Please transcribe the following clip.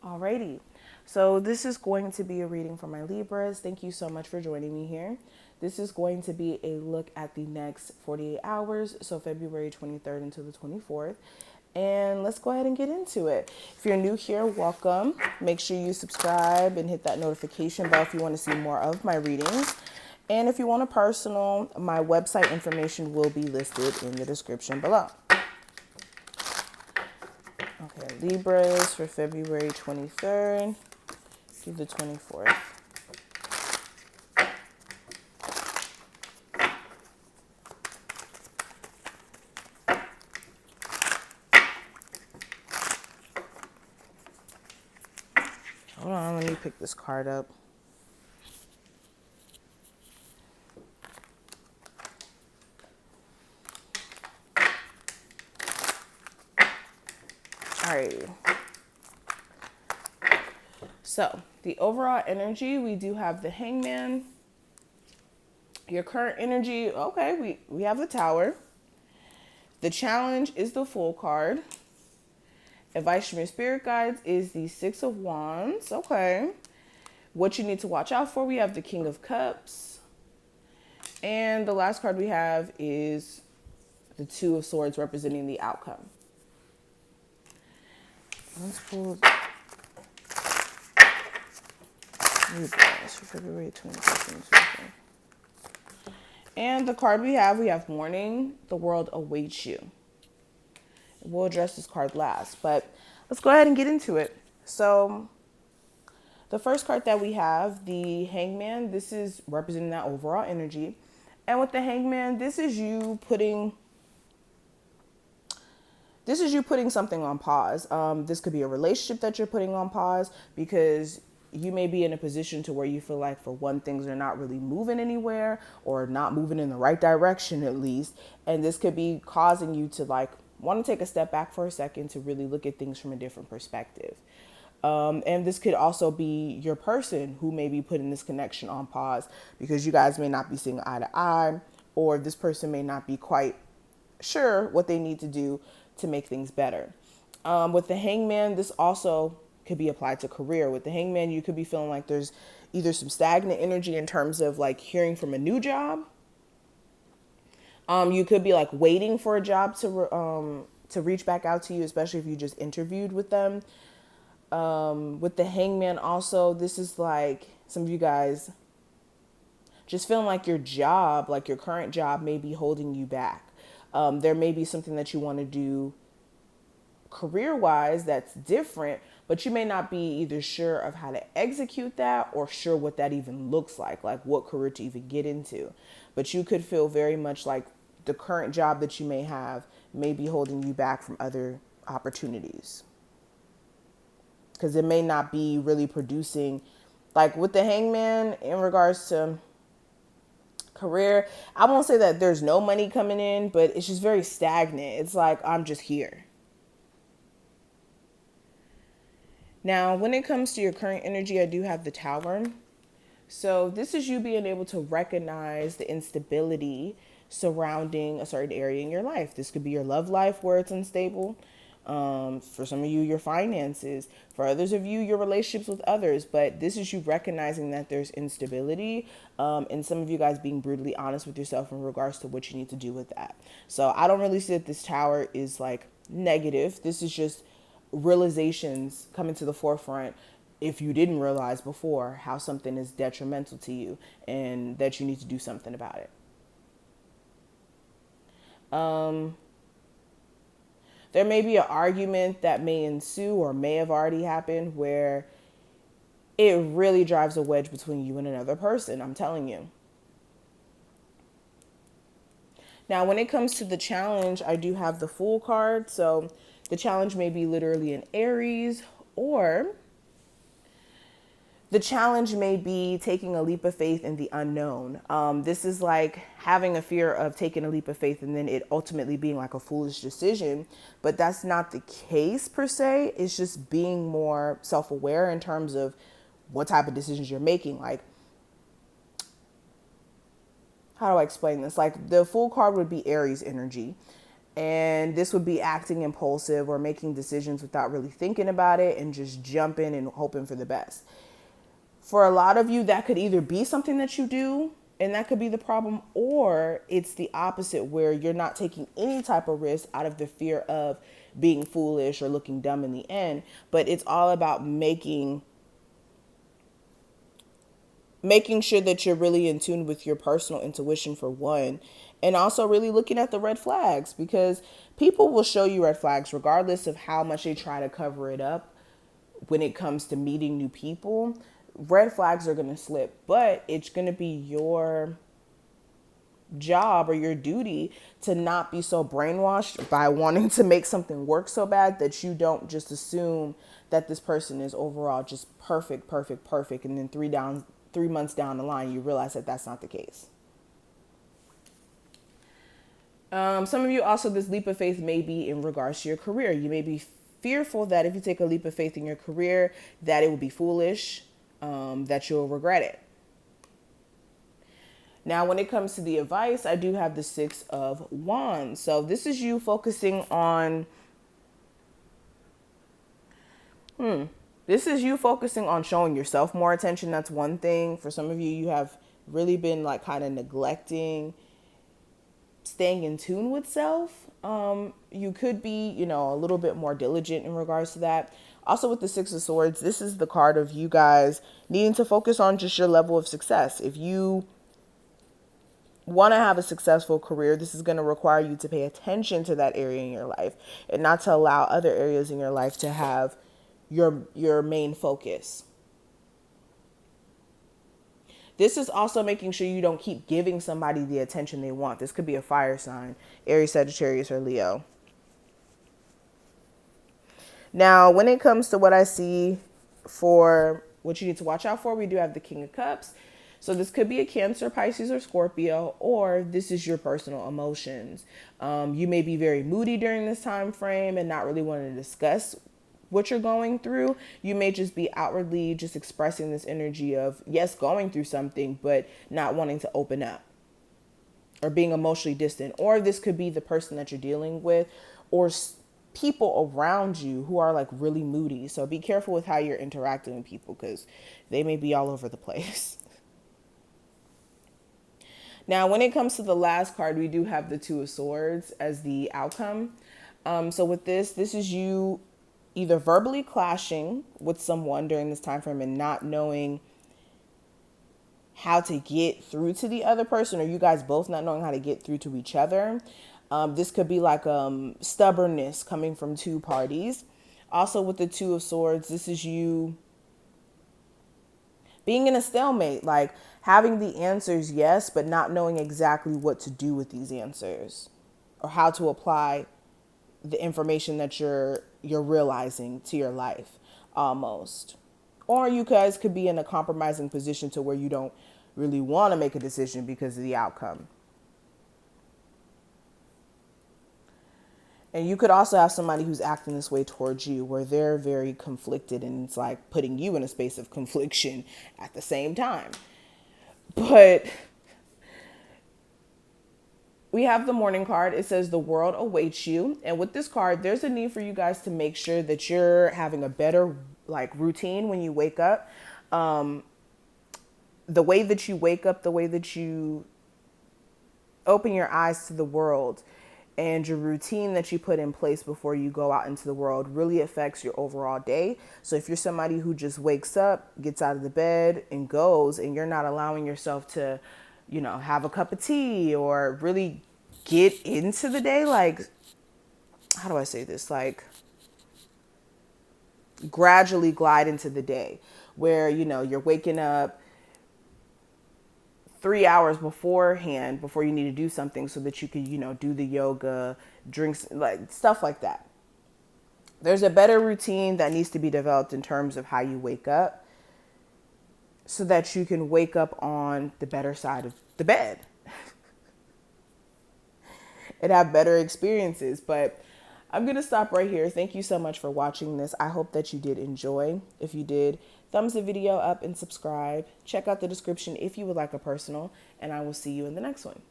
Alrighty, so this is going to be a reading for my Libras. Thank you so much for joining me here. This is going to be a look at the next 48 hours, so February 23rd until the 24th. And let's go ahead and get into it. If you're new here, welcome. Make sure you subscribe and hit that notification bell if you want to see more of my readings. And if you want a personal, my website information will be listed in the description below. Okay, Libras for February 23rd through the 24th. Hold on, let me pick this card up. Alrighty. So, the overall energy, we do have the Hangman. Your current energy, okay, we have the Tower. The challenge is the Fool card. Advice from your spirit guides is the Six of Wands. Okay. What you need to watch out for, we have the King of Cups. And the last card we have is the Two of Swords representing the outcome. Let's pull Libras for February 22nd. And the card we have Morning, the World Awaits You. We'll address this card last, but let's go ahead and get into it. So the first card that we have, the Hangman, this is representing that overall energy. And with the Hangman, this is you putting something on pause. This could be a relationship that you're putting on pause because you may be in a position to where you feel like, for one, things are not really moving anywhere or not moving in the right direction, at least. And this could be causing you to want to take a step back for a second to really look at things from a different perspective. And this could also be your person who may be putting this connection on pause because you guys may not be seeing eye to eye, or this person may not be quite sure what they need to do to make things better. With the Hangman, this also could be applied to career. With the Hangman, you could be feeling like there's either some stagnant energy in terms of hearing from a new job. You could be waiting for a job to reach back out to you, especially if you just interviewed with them. With the Hangman also, this is some of you guys just feeling like your job, your current job, may be holding you back. There may be something that you want to do career-wise that's different, but you may not be either sure of how to execute that or sure what that even looks like what career to even get into. But you could feel very much like the current job that you may have may be holding you back from other opportunities, because it may not be really producing. With the Hangman, in regards to career, I won't say that there's no money coming in, but it's just very stagnant. It's I'm just here. Now, when it comes to your current energy, I do have the Tower. So this is you being able to recognize the instability surrounding a certain area in your life. This could be your love life where it's unstable. For some of you, your finances. For others of you, your relationships with others. But this is you recognizing that there's instability, and some of you guys being brutally honest with yourself in regards to what you need to do with that. So I don't really see that this Tower is negative. This is just realizations coming to the forefront if you didn't realize before how something is detrimental to you and that you need to do something about it. There may be an argument that may ensue or may have already happened where it really drives a wedge between you and another person. I'm telling you. Now, when it comes to the challenge, I do have the Fool card. So the challenge may be literally an Aries, or the challenge may be taking a leap of faith in the unknown. This is having a fear of taking a leap of faith and then it ultimately being a foolish decision. But that's not the case per se. It's just being more self-aware in terms of what type of decisions you're making. How do I explain this? The Fool card would be Aries energy. And this would be acting impulsive or making decisions without really thinking about it and just jumping and hoping for the best. For a lot of you, that could either be something that you do and that could be the problem, or it's the opposite where you're not taking any type of risk out of the fear of being foolish or looking dumb in the end. But it's all about making sure that you're really in tune with your personal intuition, for one, and also really looking at the red flags, because people will show you red flags regardless of how much they try to cover it up. When it comes to meeting new people, red flags are going to slip, but it's going to be your job or your duty to not be so brainwashed by wanting to make something work so bad that you don't just assume that this person is overall just perfect, and then 3 months down the line you realize that that's not the case. Some of you also, this leap of faith may be in regards to your career. You may be fearful that if you take a leap of faith in your career that it will be foolish, that you'll regret it. Now, when it comes to the advice, I do have the 6 of Wands. So this is you focusing on, showing yourself more attention. That's one thing. For some of you, you have really been like kind of neglecting staying in tune with self. You could be, a little bit more diligent in regards to that. Also with the 6 of Swords, this is the card of you guys needing to focus on just your level of success. If you want to have a successful career, this is going to require you to pay attention to that area in your life and not to allow other areas in your life to have your main focus. This is also making sure you don't keep giving somebody the attention they want. This could be a fire sign, Aries, Sagittarius, or Leo. Now, when it comes to what I see for what you need to watch out for, we do have the King of Cups. So this could be a Cancer, Pisces, or Scorpio, or this is your personal emotions. You may be very moody during this time frame and not really wanting to discuss what you're going through. You may just be outwardly just expressing this energy of, yes, going through something, but not wanting to open up or being emotionally distant. Or this could be the person that you're dealing with or people around you who are like really moody. So be careful with how you're interacting with people because they may be all over the place. Now, when it comes to the last card, we do have the 2 of Swords as the outcome. So with this is you either verbally clashing with someone during this time frame and not knowing how to get through to the other person, or you guys both not knowing how to get through to each other. This could be like stubbornness coming from 2 parties. Also with the 2 of Swords, this is you being in a stalemate, like having the answers, yes, but not knowing exactly what to do with these answers or how to apply the information that you're realizing to your life almost. Or you guys could be in a compromising position to where you don't really want to make a decision because of the outcome. And you could also have somebody who's acting this way towards you where they're very conflicted and it's like putting you in a space of confliction at the same time. But we have the Morning card. It says the world awaits you. And with this card, there's a need for you guys to make sure that you're having a better like routine when you wake up. The way that you wake up, the way that you open your eyes to the world, and your routine that you put in place before you go out into the world really affects your overall day. So if you're somebody who just wakes up, gets out of the bed and goes, and you're not allowing yourself to, have a cup of tea or really get into the day, like, how do I say this? Like, gradually glide into the day where, you're waking up 3 hours beforehand before you need to do something so that you can, do the yoga, drinks, like stuff like that. There's a better routine that needs to be developed in terms of how you wake up so that you can wake up on the better side of the bed and have better experiences. But I'm going to stop right here. Thank you so much for watching this. I hope that you did enjoy. If you did, thumbs the video up and subscribe. Check out the description if you would like a personal, and I will see you in the next one.